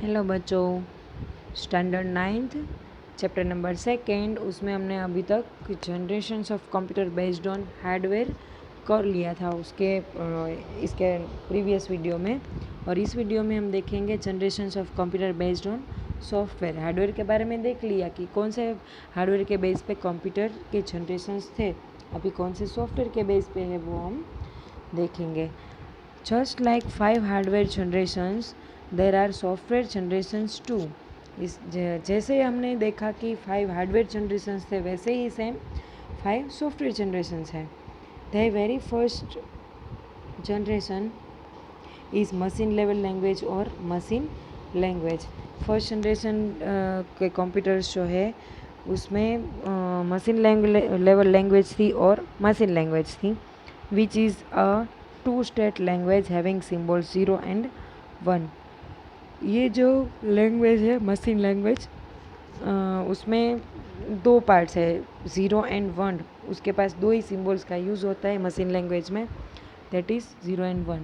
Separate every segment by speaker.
Speaker 1: Hello बच्चों, standard ninth chapter number 2 उसमें हमने अभी तक generations of computer based on hardware कर लिया था इसके प्रीवियस वीडियो में। और इस वीडियो में हम देखेंगे generations of computer based on software. Hardware के बारे में देख लिया कि कौन से हार्डवेयर के बेस पे कंप्यूटर के जनरेशन्स थे, अभी कौन से सॉफ्टवेयर के बेस पे है वो हम देखेंगे। Just like 5 hardware generations there are software generations too. जैसे हमने देखा कि 5 हार्डवेयर जनरेशन्स थे, वैसे ही सेम 5 सॉफ्टवेयर जनरेशन्स है। The very first generation is machine level language और मशीन लैंग्वेज। फर्स्ट जनरेशन के कंप्यूटर्स जो है उसमें मशीन लेवल लैंग्वेज थी और मशीन लैंग्वेज थी, which is a two state language having symbols 0 and 1। ये जो लैंग्वेज है मशीन लैंग्वेज, उसमें 2 पार्ट्स है, 0 and 1। उसके पास 2 ही सिम्बॉल्स का यूज़ होता है मशीन लैंग्वेज में, that is 0 and 1।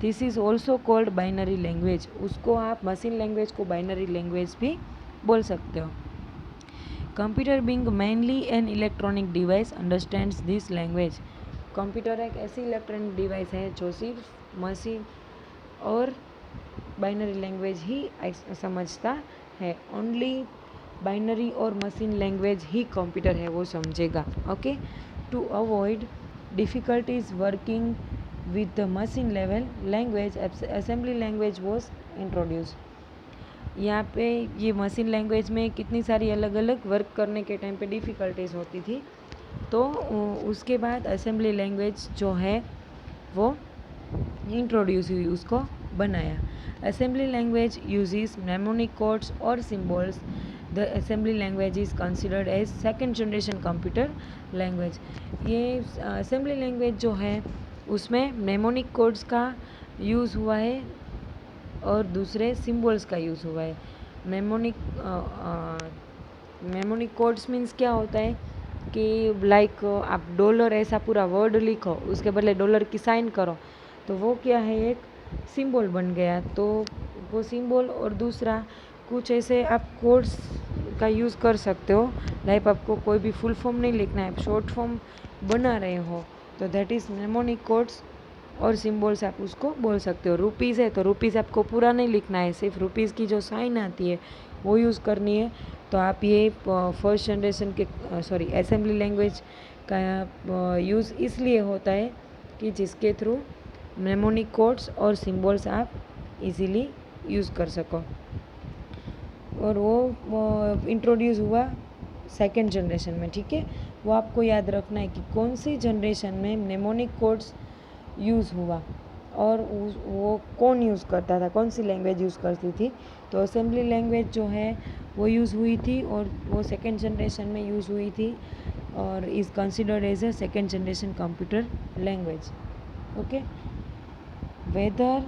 Speaker 1: This is also called binary language. उसको आप मशीन लैंग्वेज को बाइनरी लैंग्वेज भी बोल सकते हो। Computer being mainly an electronic device understands this language. Computer एक ऐसी इलेक्ट्रॉनिक डिवाइस है जो सिर्फ मशीन और बाइनरी लैंग्वेज ही समझता है। ओनली बाइनरी और मशीन लैंग्वेज ही कंप्यूटर है वो समझेगा। Okay, to avoid difficulties working with the machine level language assembly language was introduce. यहाँ पे ये मशीन लैंग्वेज में कितनी सारी अलग अलग वर्क करने के टाइम पे डिफ़िकल्टीज होती थी, तो उसके बाद असेंबली लैंग्वेज जो है वो इंट्रोड्यूस हुई, उसको बनाया। Assembly language uses mnemonic codes और symbols. The assembly language is considered as second generation computer language. ये असेंबली लैंग्वेज जो है उसमें mnemonic कोड्स का यूज़ हुआ है और दूसरे सिम्बॉल्स का यूज़ हुआ है। mnemonic कोड्स मीन्स क्या होता है कि लाइक आप डॉलर ऐसा पूरा वर्ड लिखो, उसके बदले डॉलर की साइन करो, तो वो क्या है, एक सिंबल बन गया। तो वो सिंबल और दूसरा कुछ ऐसे आप कोड्स का यूज़ कर सकते हो। लाइक आपको कोई भी फुल फॉर्म नहीं लिखना है, शॉर्ट फॉर्म बना रहे हो, तो दैट इज़ mnemonic कोड्स और सिम्बॉल्स आप उसको बोल सकते हो। रुपीज़ है तो रुपीज़ आपको पूरा नहीं लिखना है, सिर्फ रुपीज़ की जो साइन आती है वो यूज़ करनी है। तो आप ये फर्स्ट जनरेशन के असेंबली लैंग्वेज का यूज़ इसलिए होता है कि जिसके थ्रू mnemonic कोड्स और सिम्बॉल्स आप इजीली यूज़ कर सको। और वो इंट्रोड्यूस हुआ सेकेंड जनरेशन में। ठीक है, वो आपको याद रखना है कि कौन सी जनरेशन में mnemonic कोड्स यूज़ हुआ और वो कौन यूज़ करता था, कौन सी लैंग्वेज यूज़ करती थी। तो असेंबली लैंग्वेज जो है वो यूज़ हुई थी और वो सेकेंड जनरेशन में यूज़ हुई थी और is considered as a second generation computer language. Okay, whether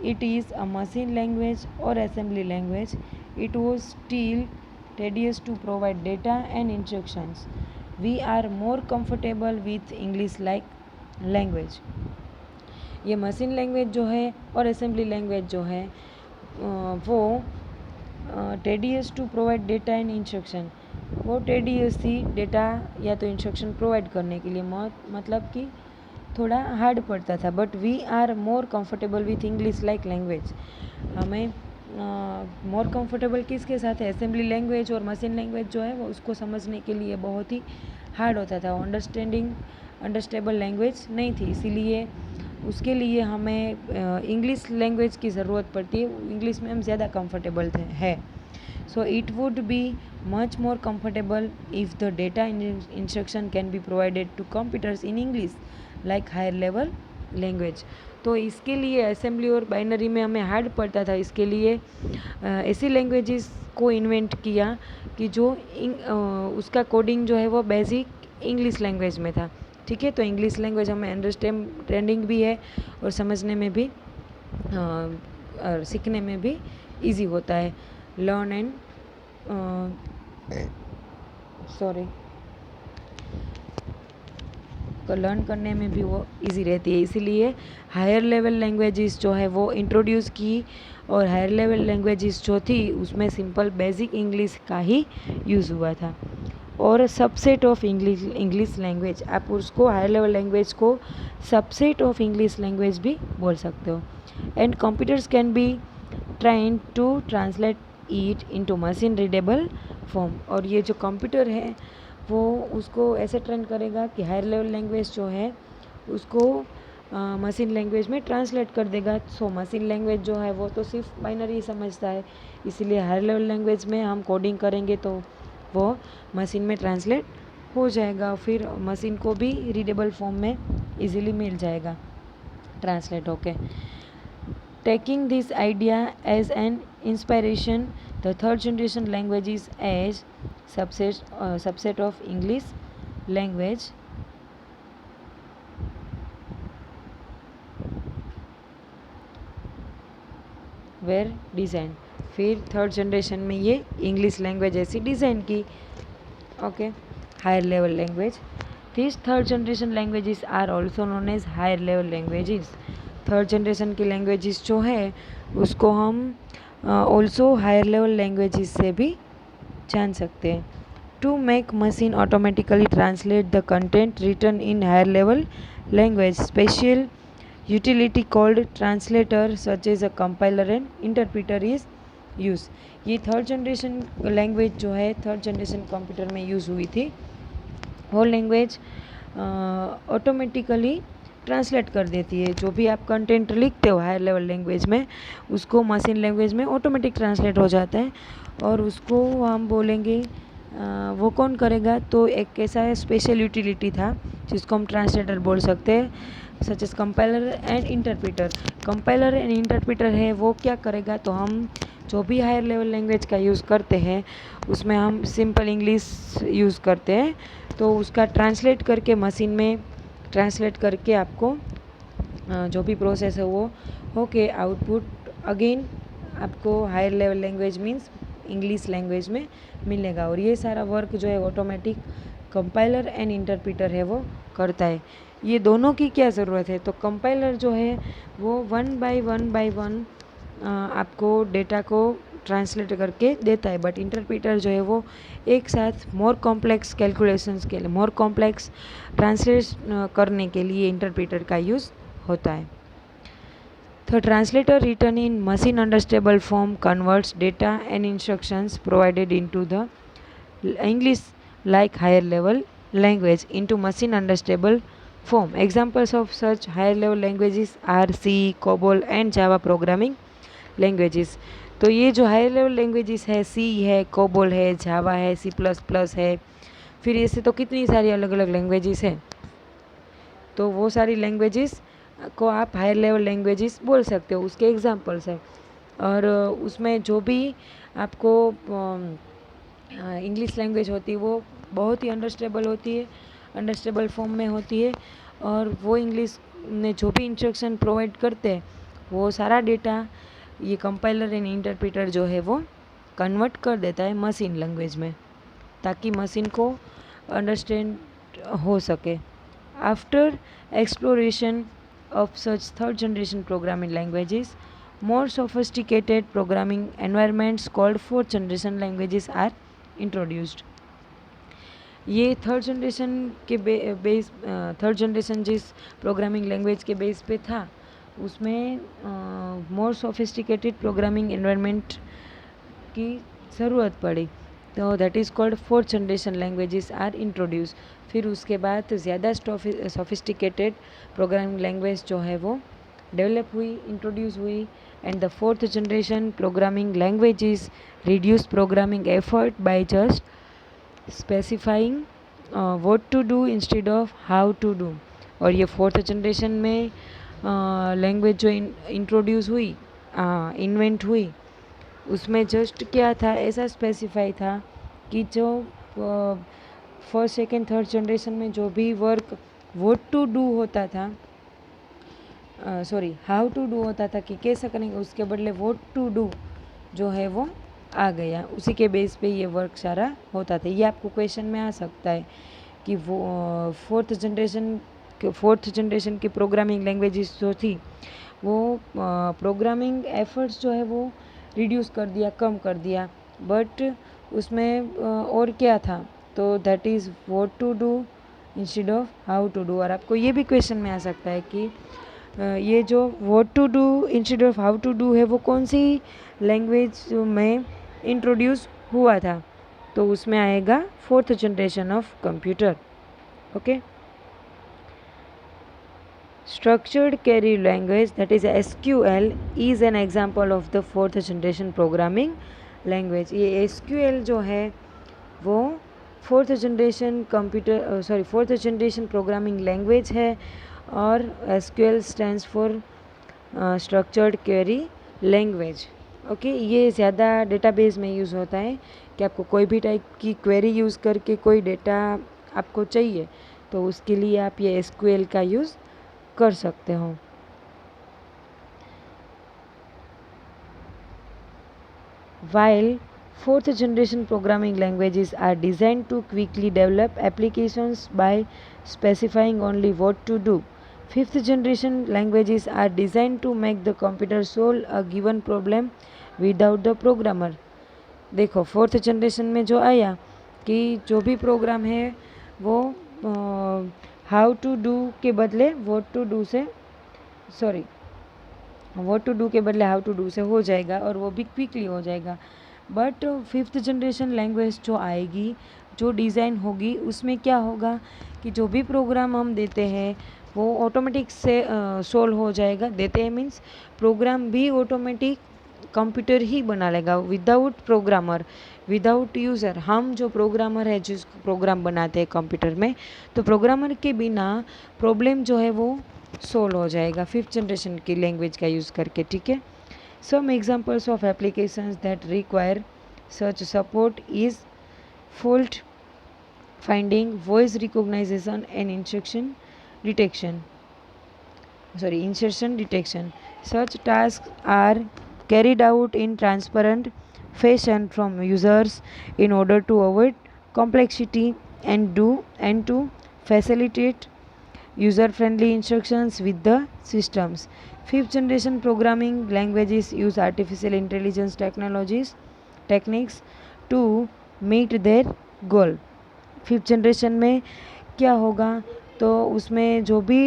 Speaker 1: it is a machine language or assembly language, it was still tedious to provide data and instructions. We are more comfortable with English like language. ये machine language जो है और assembly language जो है वो tedious to provide data and instruction. वो tedious थी data या तो इंस्ट्रक्शन प्रोवाइड करने के लिए, मतलब कि थोड़ा हार्ड पड़ता था। But we are more comfortable with English like language. हमें मोर कंफर्टेबल किसके साथ है, असेंबली लैंग्वेज और मशीन लैंग्वेज जो है वो उसको समझने के लिए बहुत ही हार्ड होता था। अंडरस्टेबल लैंग्वेज नहीं थी, इसीलिए उसके लिए हमें इंग्लिश लैंग्वेज की ज़रूरत पड़ती है। इंग्लिश में हम ज़्यादा कंफर्टेबल है। So it would be much more comfortable if the data instruction can be provided to computers in English like higher level language। तो इसके लिए असेंबली और बाइनरी में हमें हार्ड पड़ता था। इसके लिए ऐसी लैंग्वेजेस को इन्वेंट किया कि जो उसका कोडिंग जो है वो बेसिक इंग्लिश लैंग्वेज में था। ठीक है, तो इंग्लिश लैंग्वेज हमें अंडरस्टैंडिंग भी है और समझने में भी और सीखने में भी इजी होता है। लर्न एंड लर्न करने में भी वो इजी रहती है। इसीलिए हायर लेवल लैंग्वेजेस जो है वो इंट्रोड्यूस की, और हायर लेवल लैंग्वेजेस जो थी उसमें सिंपल बेसिक इंग्लिश का ही यूज़ हुआ था। और सबसेट ऑफ इंग्लिश लैंग्वेज, आप उसको हायर लेवल लैंग्वेज को सबसेट ऑफ इंग्लिश लैंग्वेज भी बोल सकते हो। And computers can be trying to translate it into machine readable form. और ये जो कंप्यूटर है वो उसको ऐसे ट्रेन करेगा कि हायर लेवल लैंग्वेज जो है उसको मशीन लैंग्वेज में ट्रांसलेट कर देगा। सो मशीन लैंग्वेज जो है वो तो सिर्फ बाइनरी समझता है, इसीलिए हायर लेवल लैंग्वेज में हम कोडिंग करेंगे तो वो मशीन में ट्रांसलेट हो जाएगा, फिर मशीन को भी रीडेबल फॉर्म में इजीली मिल जाएगा ट्रांसलेट होके। Taking this idea as an inspiration, the third generation languages as subset of English language were designed। फिर थर्ड जनरेशन में ये इंग्लिश लैंग्वेज ऐसी डिज़ाइन की। Okay, higher level language. This third generation languages are also known as higher level languages. Third generation की languages जो है उसको हम ऑल्सो हायर लेवल लैंग्वेजेस से भी जान सकते हैं। To make machine automatically translate the content written in higher level language, special utility called translator such as a compiler and interpreter is use। ये थर्ड जनरेशन लैंग्वेज जो है third generation computer में use हुई थी, वो language automatically translate कर देती है। जो भी आप कंटेंट लिखते हो हायर लेवल लैंग्वेज में उसको मशीन लैंग्वेज में ऑटोमेटिक ट्रांसलेट हो जाता है, और उसको हम बोलेंगे वो कौन करेगा, तो एक ऐसा स्पेशल यूटिलिटी था जिसको हम ट्रांसलेटर बोल सकते हैं, such as compiler and interpreter. Compiler and interpreter है वो क्या करेगा, तो हम जो भी हायर लेवल लैंग्वेज का यूज़ करते हैं उसमें हम सिंपल इंग्लिश यूज़ करते हैं, तो उसका ट्रांसलेट करके मशीन में ट्रांसलेट करके आपको जो भी प्रोसेस है वो होके आउटपुट अगेन आपको higher level language means English language में मिलेगा। और ये सारा वर्क जो है ऑटोमेटिक कंपाइलर एंड इंटरप्रीटर है वो करता है। ये दोनों की क्या ज़रूरत है, तो कंपाइलर जो है वो वन बाय वन आपको डेटा को ट्रांसलेट करके देता है, बट इंटरप्रीटर जो है वो एक साथ मोर कॉम्प्लेक्स कैलकुलेशंस के लिए, मोर कॉम्प्लेक्स ट्रांसलेट करने के लिए इंटरप्रीटर का यूज़ होता है। The translator written in machine understandable form converts data and instructions provided into the English like higher level language into machine understandable form। Examples of such higher level languages are C, COBOL and Java programming languages। तो ये जो higher level languages है C है, COBOL है, जावा है, C++ है, फिर ऐसे तो कितनी सारी अलग अलग लैंग्वेजेस है, तो वो सारी लैंग्वेजेस को आप हायर लेवल लैंग्वेजेस बोल सकते हो, उसके एग्जांपल्स है। और उसमें जो भी आपको इंग्लिश लैंग्वेज होती है वो बहुत ही अंडरस्टैंडेबल होती है, अंडरस्टैंडेबल फॉर्म में होती है, और वो इंग्लिश में जो भी इंस्ट्रक्शन प्रोवाइड करते हैं वो सारा डेटा ये कंपाइलर एंड इंटरप्रीटर जो है वो कन्वर्ट कर देता है मशीन लैंग्वेज में, ताकि मशीन को अंडरस्टैंड हो सके। After exploration of such third generation programming languages, more sophisticated programming environments called fourth generation languages are introduced। ये थर्ड जनरेशन के बेस थर्ड जनरेशन जिस प्रोग्रामिंग लैंग्वेज के बेस पे था उसमें मोर सोफिस्टिकेटेड प्रोग्रामिंग एनवायरनमेंट की ज़रूरत पड़ी, तो that is called fourth generation languages are introduce. फिर उसके बाद ज़्यादा सोफिस्टिकेटेड प्रोग्रामिंग लैंग्वेज जो है वो डेवलप हुई, इंट्रोड्यूस हुई, and the fourth generation programming languages reduce programming effort by just specifying what to do instead of how to do. और ये फोर्थ जनरेशन में लैंग्वेज जो इंट्रोड्यूस हुई, इन्वेंट हुई, उसमें जस्ट क्या था, ऐसा स्पेसिफाई था कि जो फर्स्ट सेकेंड थर्ड जनरेशन में जो भी वर्क व्हाट टू डू होता था, हाउ टू डू होता था कि कैसे करेंगे, उसके बदले व्हाट टू डू जो है वो आ गया, उसी के बेस पे ये वर्क सारा होता था। ये आपको क्वेश्चन में आ सकता है कि वो फोर्थ जनरेशन फोर्थ जनरेशन की प्रोग्रामिंग लैंग्वेजेस जो थी वो प्रोग्रामिंग एफर्ट्स जो है वो रिड्यूस कर दिया, कम कर दिया, बट उसमें और क्या था, तो that is what to do instead of how to do. और आपको ये भी क्वेश्चन में आ सकता है कि ये जो what to do instead of how to do है वो कौन सी लैंग्वेज में इंट्रोड्यूस हुआ था, तो उसमें आएगा fourth generation of computer. Okay, Structured Query Language, that is SQL, is an example of the fourth generation programming language। ये SQL जो है वो फोर्थ जनरेशन प्रोग्रामिंग लैंग्वेज है, और SQL stands for structured query language. Okay, ये ज़्यादा database में use होता है कि आपको कोई भी टाइप की क्वेरी यूज़ करके कोई डेटा आपको चाहिए, तो उसके लिए आप ये SQL का यूज़ कर सकते हो। While fourth generation programming languages are designed to quickly develop applications by specifying only what to do, fifth generation languages are designed to make the computer solve a given problem without the programmer। देखो fourth generation में जो आया कि जो भी programme है वो how to do के बदले व्हाट टू डू से व्हाट टू डू के बदले हाउ टू डू से हो जाएगा, और वो भी क्विकली हो जाएगा। बट फिफ्थ जनरेशन लैंग्वेज जो आएगी, जो डिज़ाइन होगी, उसमें क्या होगा कि जो भी प्रोग्राम हम देते हैं वो ऑटोमेटिक से सोल्व हो जाएगा। देते हैं मीन्स प्रोग्राम भी ऑटोमेटिक कंप्यूटर ही बना लेगा, विदाउट प्रोग्रामर, विदाउट यूज़र। हम जो प्रोग्रामर है जिस प्रोग्राम बनाते हैं कंप्यूटर में, तो प्रोग्रामर के बिना प्रॉब्लम जो है वो सोल्व हो जाएगा फिफ्थ जनरेशन की लैंग्वेज का यूज़ करके। ठीक है, some examples of applications that require such support is fault finding, voice recognisation and insertion detection. Such tasks are carried out in transparent fashion from users in order to avoid complexity and to facilitate user-friendly instructions with the systems. Fifth generation programming languages use artificial intelligence techniques to meet their goal। Fifth generation में क्या होगा, तो उसमें जो भी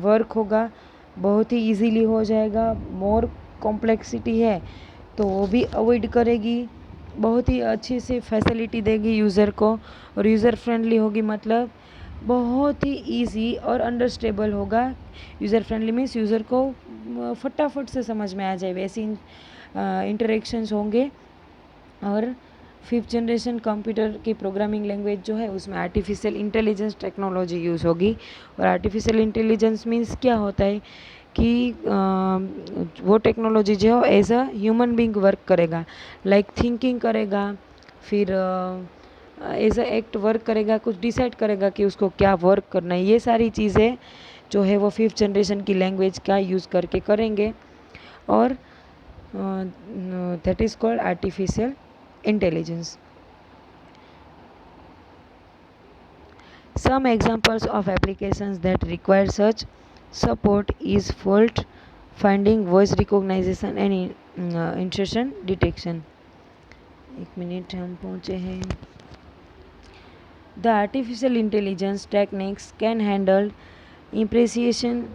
Speaker 1: work होगा बहुत ही easily हो जाएगा। मोर कॉम्प्लेक्सिटी है तो वो भी अवॉइड करेगी, बहुत ही अच्छी से फैसिलिटी देगी यूज़र को, और यूज़र फ्रेंडली होगी, मतलब बहुत ही इजी और अंडरस्टेबल होगा। यूज़र फ्रेंडली मीन्स यूज़र को फटाफट से समझ में आ जाए, वैसी इंटरेक्शंस होंगे। और फिफ्थ जनरेशन कंप्यूटर की प्रोग्रामिंग लैंग्वेज जो है उसमें आर्टिफिशियल इंटेलिजेंस टेक्नोलॉजी यूज़ होगी। और आर्टिफिशियल इंटेलिजेंस मीन्स क्या होता है कि वो टेक्नोलॉजी जो है as a human being work करेगा, लाइक थिंकिंग करेगा, फिर एज अ एक्ट वर्क करेगा, कुछ डिसाइड करेगा कि उसको क्या वर्क करना है। ये सारी चीज़ें जो है वो फिफ्थ जनरेशन की लैंग्वेज का यूज़ करके करेंगे, और that is called artificial intelligence। Some examples of applications that require such support is fault finding, voice recognition and insertion detection। एक मिनट हम पहुँचे हैं। The artificial intelligence techniques can handle impression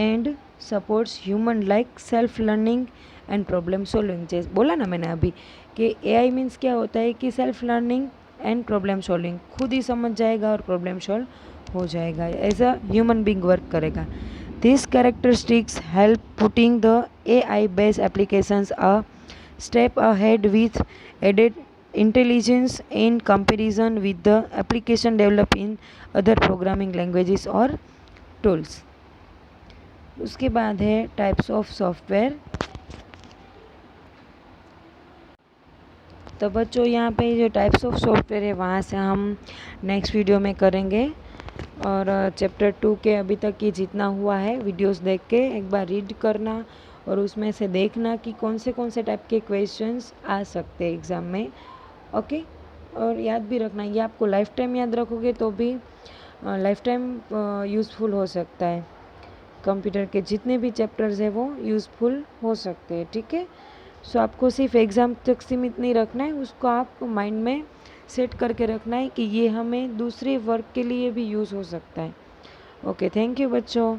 Speaker 1: and supports human like self learning and problem solving. जैसे बोला ना मैंने अभी कि AI मीन्स क्या होता है कि self learning and problem solving, खुद ही समझ जाएगा और प्रॉब्लम सॉल्व हो जाएगा, as a human being work करेगा। This characteristics help putting the AI based applications a step ahead with added intelligence in comparison with the application develop in other programming languages और tools. उसके बाद है types of software. तो बच्चों यहाँ पे जो टाइप्स ऑफ सॉफ्टवेयर है वहाँ से हम नेक्स्ट वीडियो में करेंगे। और चैप्टर 2 के अभी तक की जितना हुआ है वीडियोस देख के एक बार रीड करना, और उसमें से देखना कि कौन से टाइप के क्वेश्चंस आ सकते हैं एग्ज़ाम में। ओके, और याद भी रखना, ये आपको लाइफ टाइम याद रखोगे तो भी लाइफ टाइम यूज़फुल हो सकता है। कंप्यूटर के जितने भी चैप्टर्स हैं वो यूज़फुल हो सकते हैं, ठीक है। सो आपको सिर्फ एग्ज़ाम तक सीमित नहीं रखना है, उसको आप माइंड में सेट करके रखना है कि ये हमें दूसरे वर्क के लिए भी यूज़ हो सकता है। ओके, थैंक यू बच्चों।